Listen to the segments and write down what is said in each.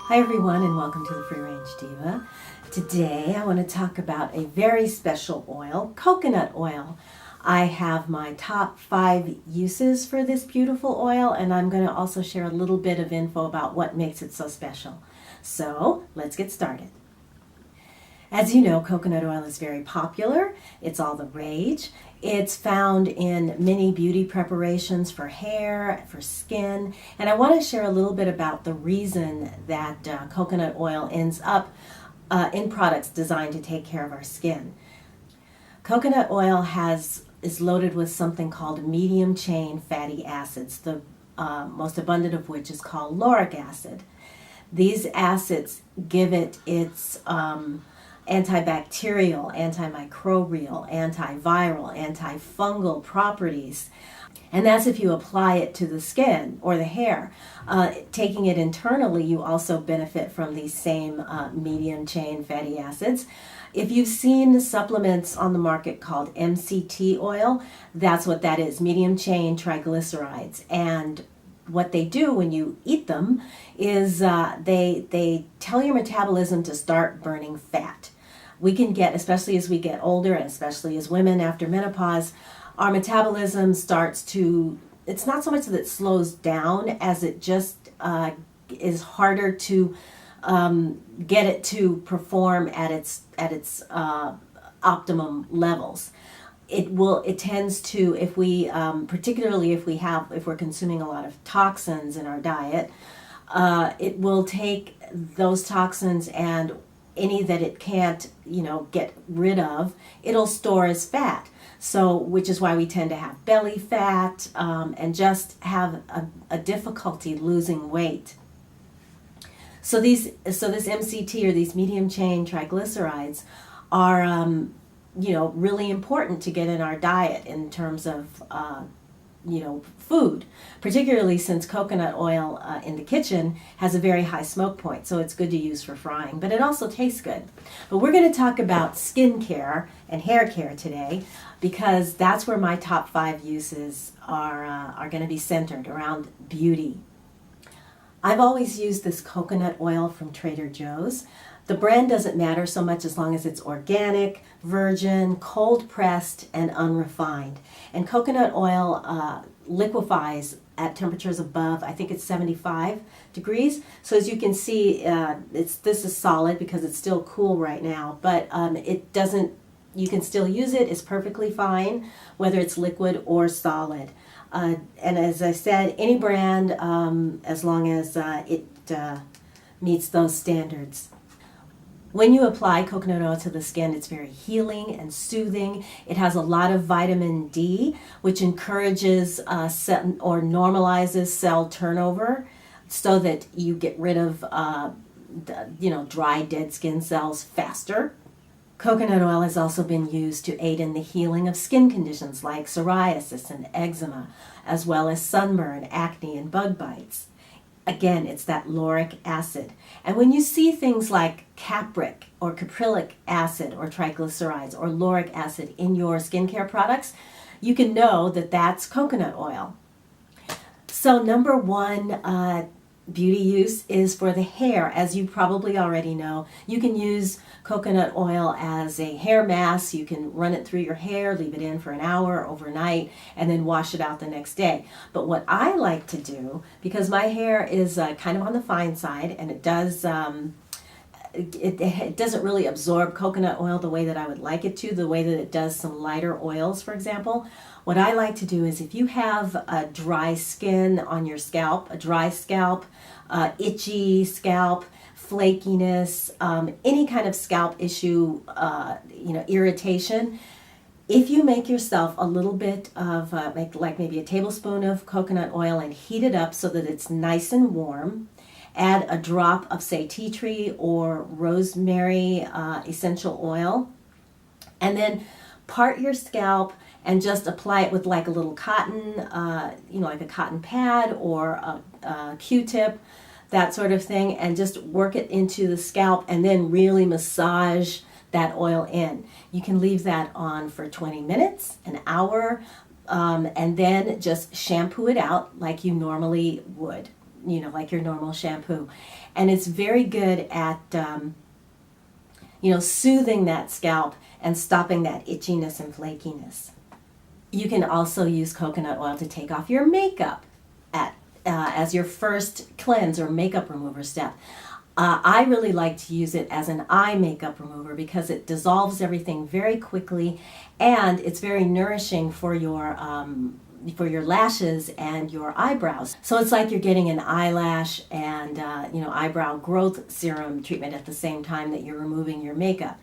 Hi everyone and welcome to the Free Range Diva. Today I want to talk about a very special oil, coconut oil. I have my top 5 uses for this beautiful oil, and I'm going to also share a little bit of info about what makes it so special. So let's get started. As you know, coconut oil is very popular. It's all the rage. It's found in many beauty preparations for hair, for skin, and I want to share a little bit about the reason that coconut oil ends up in products designed to take care of our skin. Coconut oil is loaded with something called medium chain fatty acids, the most abundant of which is called lauric acid. These acids give it its antibacterial, antimicrobial, antiviral, antifungal properties. And that's if you apply it to the skin or the hair. Taking it internally, you also benefit from these same medium chain fatty acids. If you've seen supplements on the market called MCT oil, that's what that is, medium chain triglycerides. And what they do when you eat them is they tell your metabolism to start burning fat. We can get, especially as we get older and especially as women after menopause, our metabolism starts to, it's not so much that it slows down as it just is harder to get it to perform at its optimum levels. It tends to, if we particularly if we're consuming a lot of toxins in our diet, it will take those toxins and any that it can't get rid of, it'll store as fat. So, which is why we tend to have belly fat and just have a difficulty losing weight. So this MCT, or these medium chain triglycerides, are really important to get in our diet in terms of food, particularly since coconut oil in the kitchen has a very high smoke point, so it's good to use for frying, but it also tastes good. But we're going to talk about skin care and hair care today, because that's where my top 5 uses are going to be centered around beauty. I've always used this coconut oil from Trader Joe's. The brand doesn't matter so much as long as it's organic, virgin, cold pressed, and unrefined. And coconut oil liquefies at temperatures above, I think it's 75 degrees. So as you can see, this is solid because it's still cool right now, but you can still use it. It's perfectly fine, whether it's liquid or solid. And as I said, any brand, as long as it meets those standards. When you apply coconut oil to the skin, it's very healing and soothing. It has a lot of vitamin D, which encourages or normalizes cell turnover so that you get rid of dry, dead skin cells faster. Coconut oil has also been used to aid in the healing of skin conditions like psoriasis and eczema, as well as sunburn, acne, and bug bites. Again, it's that lauric acid. And when you see things like capric or caprylic acid or triglycerides or lauric acid in your skincare products, you can know that that's coconut oil. So number 1 beauty use is for the hair. As you probably already know, you can use coconut oil as a hair mask. You can run it through your hair, leave it in for an hour overnight, and then wash it out the next day. But what I like to do, because my hair is kind of on the fine side, and it doesn't really absorb coconut oil the way that I would like it to, the way that it does some lighter oils, for example. What I like to do is, if you have a dry skin on your scalp, a dry scalp, itchy scalp, flakiness, any kind of scalp issue, irritation, if you make yourself a little bit of, like maybe a tablespoon of coconut oil and heat it up so that it's nice and warm, add a drop of, say, tea tree or rosemary essential oil, and then part your scalp and just apply it with like a little cotton, like a cotton pad or a Q-tip, that sort of thing, and just work it into the scalp and then really massage that oil in. You can leave that on for 20 minutes, an hour, and then just shampoo it out like you normally would. like your normal shampoo. And it's very good at, soothing that scalp and stopping that itchiness and flakiness. You can also use coconut oil to take off your makeup as your first cleanse or makeup remover step. I really like to use it as an eye makeup remover because it dissolves everything very quickly, and it's very nourishing for your lashes and your eyebrows. So it's like you're getting an eyelash and eyebrow growth serum treatment at the same time that you're removing your makeup.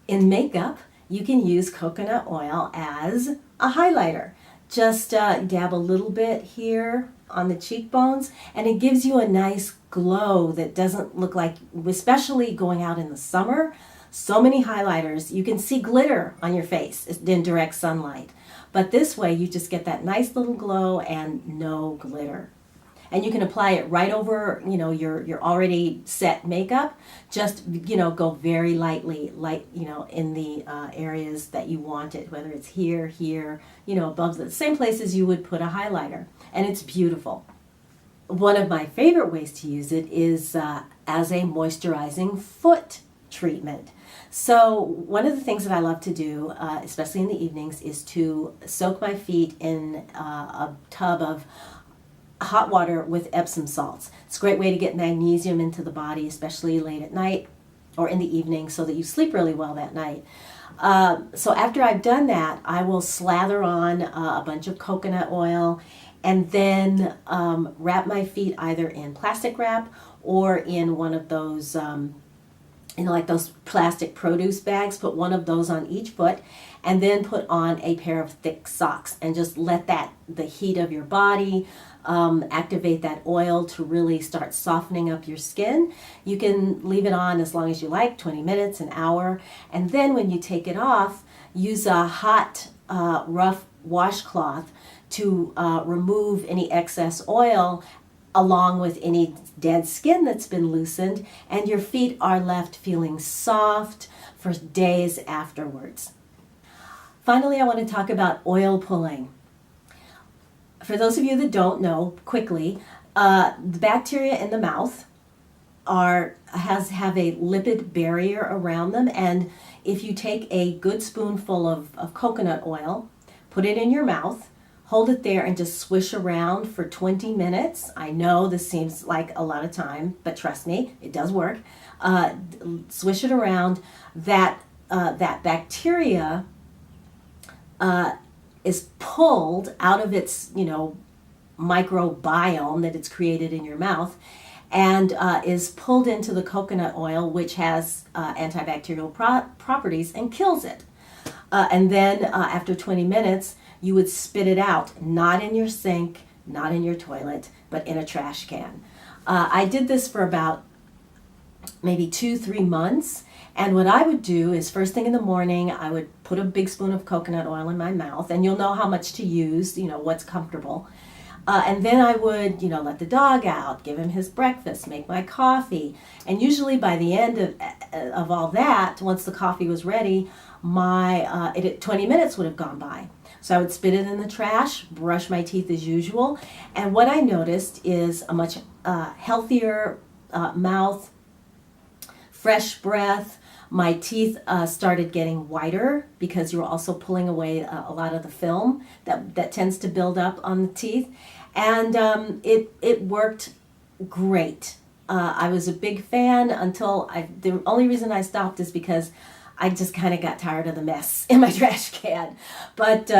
In makeup, you can use coconut oil as a highlighter. Just dab a little bit here on the cheekbones, and it gives you a nice glow that doesn't look like, especially going out in the summer, so many highlighters, you can see glitter on your face in direct sunlight. But this way you just get that nice little glow and no glitter. And you can apply it right over, your already set makeup. Just, go very lightly, in the areas that you want it, whether it's here, above the same places you would put a highlighter. And it's beautiful. One of my favorite ways to use it is as a moisturizing foot treatment. So one of the things that I love to do, especially in the evenings, is to soak my feet in a tub of hot water with Epsom salts. It's a great way to get magnesium into the body, especially late at night or in the evening, so that you sleep really well that night. So after I've done that, I will slather on a bunch of coconut oil and then wrap my feet either in plastic wrap or in one of those, like those plastic produce bags. Put one of those on each foot and then put on a pair of thick socks and just let the heat of your body activate that oil to really start softening up your skin. You can leave it on as long as you like, 20 minutes, an hour, and then when you take it off, use a hot, rough washcloth to remove any excess oil along with any dead skin that's been loosened, and your feet are left feeling soft for days afterwards. Finally, I want to talk about oil pulling. For those of you that don't know, quickly, the bacteria in the mouth have a lipid barrier around them, and if you take a good spoonful of coconut oil, put it in your mouth, hold it there and just swish around for 20 minutes. I know this seems like a lot of time, but trust me, it does work. Swish it around. That bacteria is pulled out of its, microbiome that it's created in your mouth, and is pulled into the coconut oil, which has antibacterial properties, and kills it. And then after 20 minutes, you would spit it out, not in your sink, not in your toilet, but in a trash can. I did this for about maybe 2-3 months. And what I would do is first thing in the morning, I would put a big spoon of coconut oil in my mouth, and you'll know how much to use, what's comfortable. And then I would, let the dog out, give him his breakfast, make my coffee. And usually by the end of all that, once the coffee was ready, 20 minutes would have gone by. So I would spit it in the trash, brush my teeth as usual. And what I noticed is a much healthier mouth, fresh breath. My teeth started getting whiter because you were also pulling away a lot of the film that tends to build up on the teeth. And it worked great. I was a big fan until the only reason I stopped is because I just kind of got tired of the mess in my trash can. But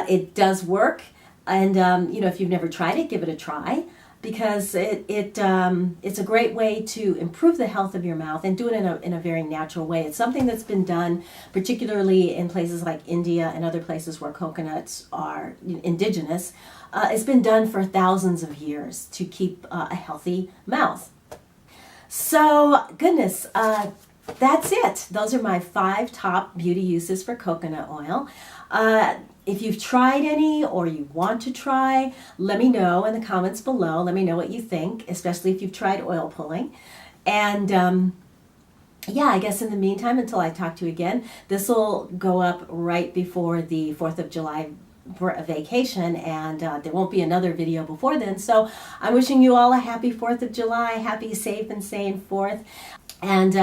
it does work. And, if you've never tried it, give it a try, because it's a great way to improve the health of your mouth and do it in a very natural way. It's something that's been done particularly in places like India and other places where coconuts are indigenous. It's been done for thousands of years to keep a healthy mouth. So, goodness, that's it. Those are my 5 top beauty uses for coconut oil. If you've tried any or you want to try, let me know in the comments below. Let me know what you think, especially if you've tried oil pulling. And I guess in the meantime, until I talk to you again, this will go up right before the 4th of July vacation, and there won't be another video before then. So I'm wishing you all a happy 4th of July, happy, safe, and sane 4th. And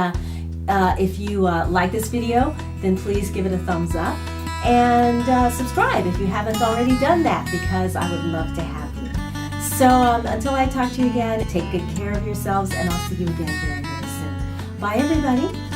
if you like this video, then please give it a thumbs up. And subscribe if you haven't already done that, because I would love to have you. So until I talk to you again, take good care of yourselves, and I'll see you again very, very soon. Bye, everybody.